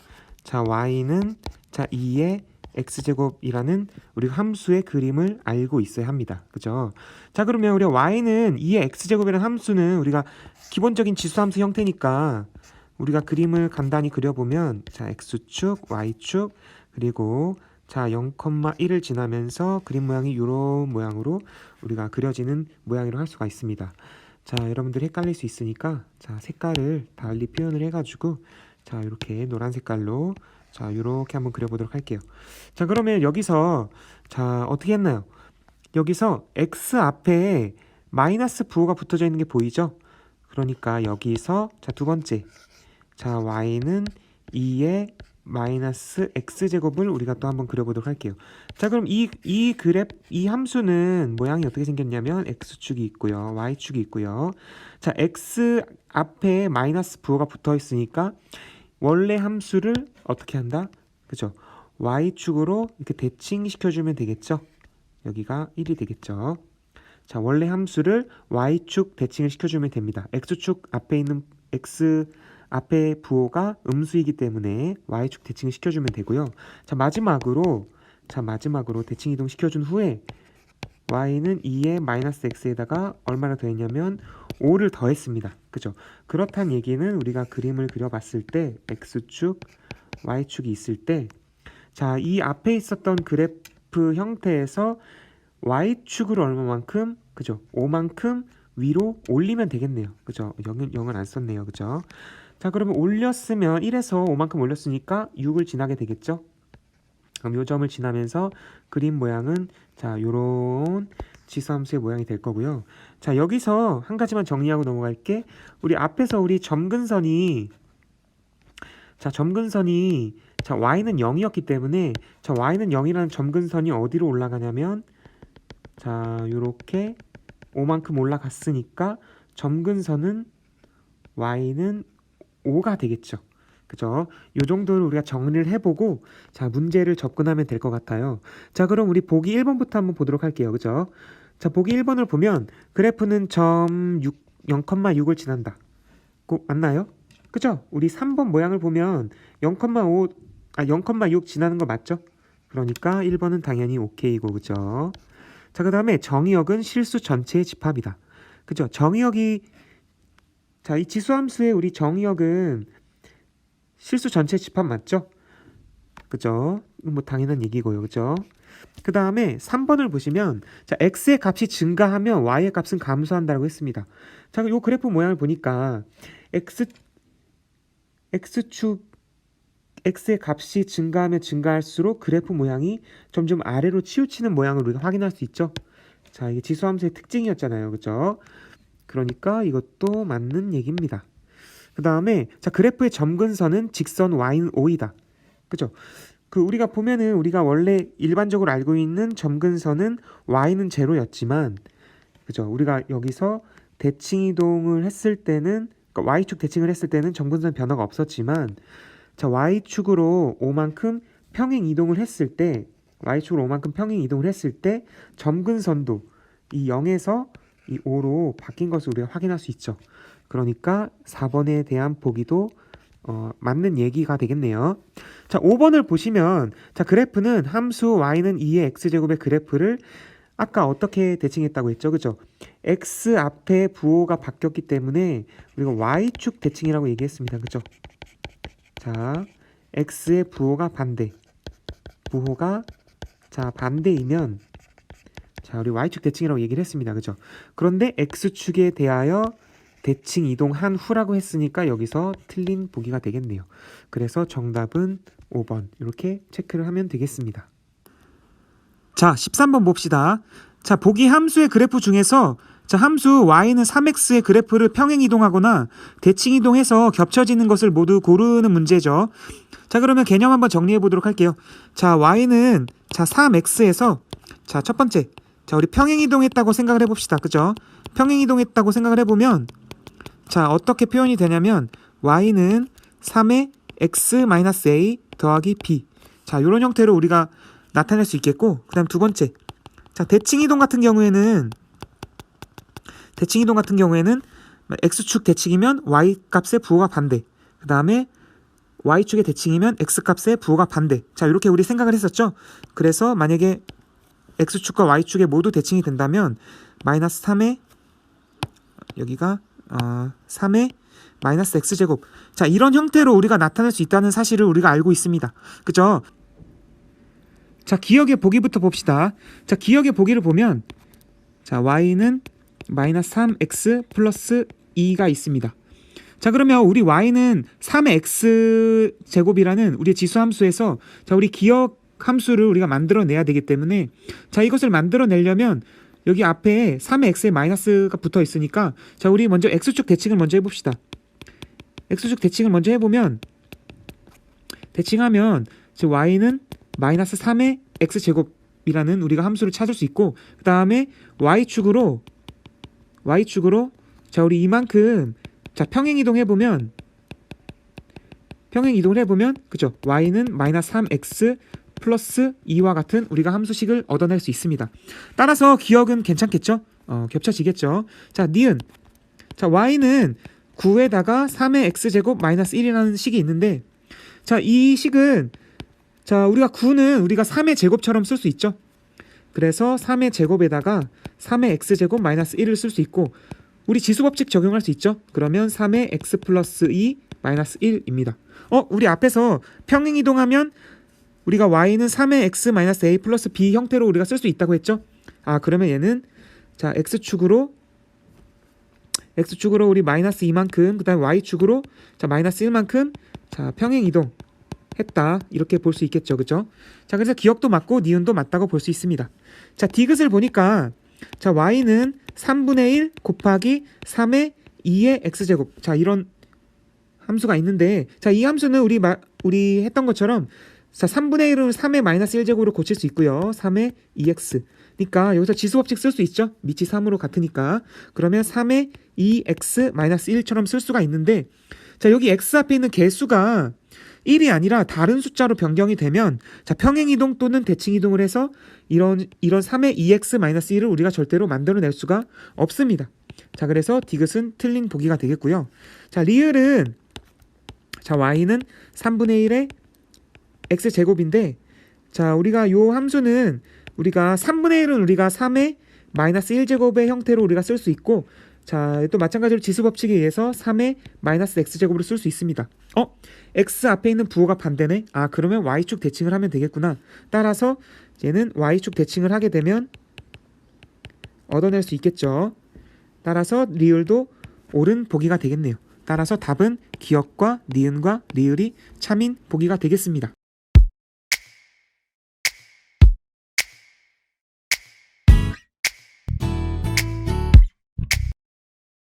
자, y는 자 2의 x제곱이라는 우리 함수의 그림을 알고 있어야 합니다. 그죠? 자, 그러면 우리가 y는 2의 x제곱이라는 함수는 우리가 기본적인 지수함수 형태니까 우리가 그림을 간단히 그려보면 자, x축, y축, 그리고 자 0,1을 지나면서 그림 모양이 이런 모양으로 우리가 그려지는 모양으로 할 수가 있습니다. 자, 여러분들이 헷갈릴 수 있으니까 자, 색깔을 달리 표현을 해가지고 자, 이렇게 노란 색깔로 자, 이렇게 한번 그려보도록 할게요. 자, 그러면 여기서 자, 어떻게 했나요? 여기서 x 앞에 마이너스 부호가 붙어져 있는 게 보이죠? 그러니까 여기서 자, 두 번째 자, y는 2의 마이너스 x제곱을 우리가 또 한번 그려보도록 할게요. 자, 그럼 이 함수는 모양이 어떻게 생겼냐면 x축이 있고요, y축이 있고요. 자, x 앞에 마이너스 부호가 붙어 있으니까 원래 함수를 어떻게 한다? 그죠? y축으로 이렇게 대칭시켜주면 되겠죠? 여기가 1이 되겠죠? 자, 원래 함수를 y축 대칭을 시켜주면 됩니다. x축 앞에 있는 x 앞에 부호가 음수이기 때문에 y축 대칭을 시켜주면 되고요. 자, 마지막으로 대칭 이동 시켜준 후에 y는 2의 마이너스 x에다가 얼마나 더했냐면 5를 더했습니다. 그죠? 그렇다는 얘기는 우리가 그림을 그려봤을 때 x축, y축이 있을 때 자, 이 앞에 있었던 그래프 형태에서 y축을 얼마만큼, 그죠? 5만큼 위로 올리면 되겠네요. 그죠? 0은 안 썼네요. 그죠? 자, 그러면 올렸으면 1에서 5만큼 올렸으니까 6을 지나게 되겠죠? 그럼 요 점을 지나면서 그림 모양은 자, 요런 지수함수의 모양이 될 거고요. 자, 여기서 한 가지만 정리하고 넘어갈게. 우리 앞에서 우리 점근선이 자, y는 0이었기 때문에 자, y는 0이라는 점근선이 어디로 올라가냐면 자, 요렇게 5만큼 올라갔으니까 점근선은 y는 5가 되겠죠. 그죠? 요 정도를 우리가 정리를 해보고 자 문제를 접근하면 될 것 같아요. 자 그럼 우리 보기 1번부터 한번 보도록 할게요. 그죠? 자 보기 1번을 보면 그래프는 점 0,6을 지난다. 맞나요? 그죠? 우리 3번 모양을 보면 0,6 지나는 거 맞죠? 그러니까 1번은 당연히 오케이고 그죠? 자 그 다음에 정의역은 실수 전체의 집합이다. 그죠? 정의역이 자 이 지수함수의 우리 정의역은 실수 전체 집합 맞죠? 그죠? 뭐 당연한 얘기고요. 그죠? 그 다음에 3번을 보시면 자 x의 값이 증가하면 y의 값은 감소한다고 했습니다. 자, 요 그래프 모양을 보니까 x축 x의 값이 증가하면 증가할수록 그래프 모양이 점점 아래로 치우치는 모양을 우리가 확인할 수 있죠. 자, 이게 지수함수의 특징이었잖아요. 그죠? 그러니까 이것도 맞는 얘기입니다. 그 다음에 자 그래프의 점근선은 직선 y는 5이다. 그죠? 그 우리가 보면은 우리가 원래 일반적으로 알고 있는 점근선은 y는 0였지만 그죠? 우리가 여기서 대칭 이동을 했을 때는 그러니까 y축 대칭을 했을 때는 점근선 변화가 없었지만 자 y축으로 5만큼 평행 이동을 했을 때 y축으로 5만큼 평행 이동을 했을 때 점근선도 이 0에서 이 5로 바뀐 것을 우리가 확인할 수 있죠. 그러니까 4번에 대한 보기도 맞는 얘기가 되겠네요. 자, 5번을 보시면 자 그래프는 함수 y는 2의 x제곱의 그래프를 아까 어떻게 대칭했다고 했죠? 그죠? x 앞에 부호가 바뀌었기 때문에 우리가 y축 대칭이라고 얘기했습니다. 그죠? 자, x의 부호가 반대이면 자, 우리 y축 대칭이라고 얘기를 했습니다. 그죠? 그런데 x축에 대하여 대칭 이동한 후라고 했으니까 여기서 틀린 보기가 되겠네요. 그래서 정답은 5번 이렇게 체크를 하면 되겠습니다. 자, 13번 봅시다. 자, 보기 함수의 그래프 중에서 자, 함수 y는 3x의 그래프를 평행 이동하거나 대칭 이동해서 겹쳐지는 것을 모두 고르는 문제죠. 자, 그러면 개념 한번 정리해 보도록 할게요. 자, y는 자 3x에서 자, 첫 번째 자, 우리 평행 이동했다고 생각을 해봅시다. 그죠? 평행 이동했다고 생각을 해보면 자, 어떻게 표현이 되냐면 y는 3의 x-a 더하기 b 자, 이런 형태로 우리가 나타낼 수 있겠고 그 다음 두 번째 자, 대칭 이동 같은 경우에는 x축 대칭이면 y값의 부호가 반대 그 다음에 y축의 대칭이면 x값의 부호가 반대 자, 이렇게 우리 생각을 했었죠. 그래서 만약에 x축과 y축에 모두 대칭이 된다면 마이너스 3의 여기가 3의 마이너스 x제곱 자, 이런 형태로 우리가 나타낼 수 있다는 사실을 우리가 알고 있습니다. 그죠? 자, 기억의 보기부터 봅시다. 자, 기억의 보기를 보면 자, y는 마이너스 3x 플러스 2가 있습니다. 자, 그러면 우리 y는 3의 x제곱이라는 우리의 지수함수에서 자, 우리 기억 함수를 우리가 만들어내야 되기 때문에 자, 이것을 만들어내려면 여기 앞에 3의 x에 마이너스가 붙어 있으니까 자, 우리 먼저 x축 대칭을 먼저 해봅시다. x축 대칭을 먼저 해보면 대칭하면 y는 마이너스 3의 x제곱이라는 우리가 함수를 찾을 수 있고 그 다음에 y축으로 자, 우리 이만큼 자, 평행 이동을 해보면 그죠? y는 마이너스 3x 플러스 2와 같은 우리가 함수식을 얻어낼 수 있습니다. 따라서 기억은 괜찮겠죠? 겹쳐지겠죠? 자, 니은 자, y는 9에다가 3의 x제곱 마이너스 1이라는 식이 있는데 자, 이 식은 자, 우리가 9는 우리가 3의 제곱처럼 쓸 수 있죠. 그래서 3의 제곱에다가 3의 x제곱 마이너스 1을 쓸 수 있고 우리 지수법칙 적용할 수 있죠. 그러면 3의 x 플러스 2 마이너스 1입니다. 우리 앞에서 평행 이동하면 우리가 y는 3의 x 마이너스 a 플러스 b 형태로 우리가 쓸 수 있다고 했죠. 그러면 얘는 자, x축으로 우리 마이너스 2만큼 그 다음에 y축으로 자, 마이너스 1만큼 자, 평행 이동 했다 이렇게 볼 수 있겠죠. 그죠? 자, 그래서 기억도 맞고 니은도 맞다고 볼 수 있습니다. 자, 디귿을 보니까 자, y는 3분의 1 곱하기 3의 2의 x제곱 자, 이런 함수가 있는데 자, 이 함수는 우리 했던 것처럼 자, 3분의 1은 3의 마이너스 1제곱으로 고칠 수 있고요. 3의 2x 그러니까 여기서 지수법칙 쓸 수 있죠. 밑이 3으로 같으니까 그러면 3의 2x 마이너스 1처럼 쓸 수가 있는데 자, 여기 x 앞에 있는 개수가 1이 아니라 다른 숫자로 변경이 되면 자, 평행이동 또는 대칭이동을 해서 이런 3의 2x-1을 우리가 절대로 만들어낼 수가 없습니다. 자, 그래서 디귿은 틀린 보기가 되겠고요. 자, 리을은 자, y는 3분의 1의 x제곱인데 자, 우리가 요 함수는 우리가 3분의 1은 우리가 3의 마이너스 1제곱의 형태로 우리가 쓸 수 있고 자, 또 마찬가지로 지수법칙에 의해서 3의 마이너스 x제곱으로 쓸 수 있습니다. x 앞에 있는 부호가 반대네. 아, 그러면 y축 대칭을 하면 되겠구나. 따라서 얘는 y축 대칭을 하게 되면 얻어낼 수 있겠죠. 따라서 리을도 옳은 보기가 되겠네요. 따라서 답은 기역과 니은과 리을이 참인 보기가 되겠습니다.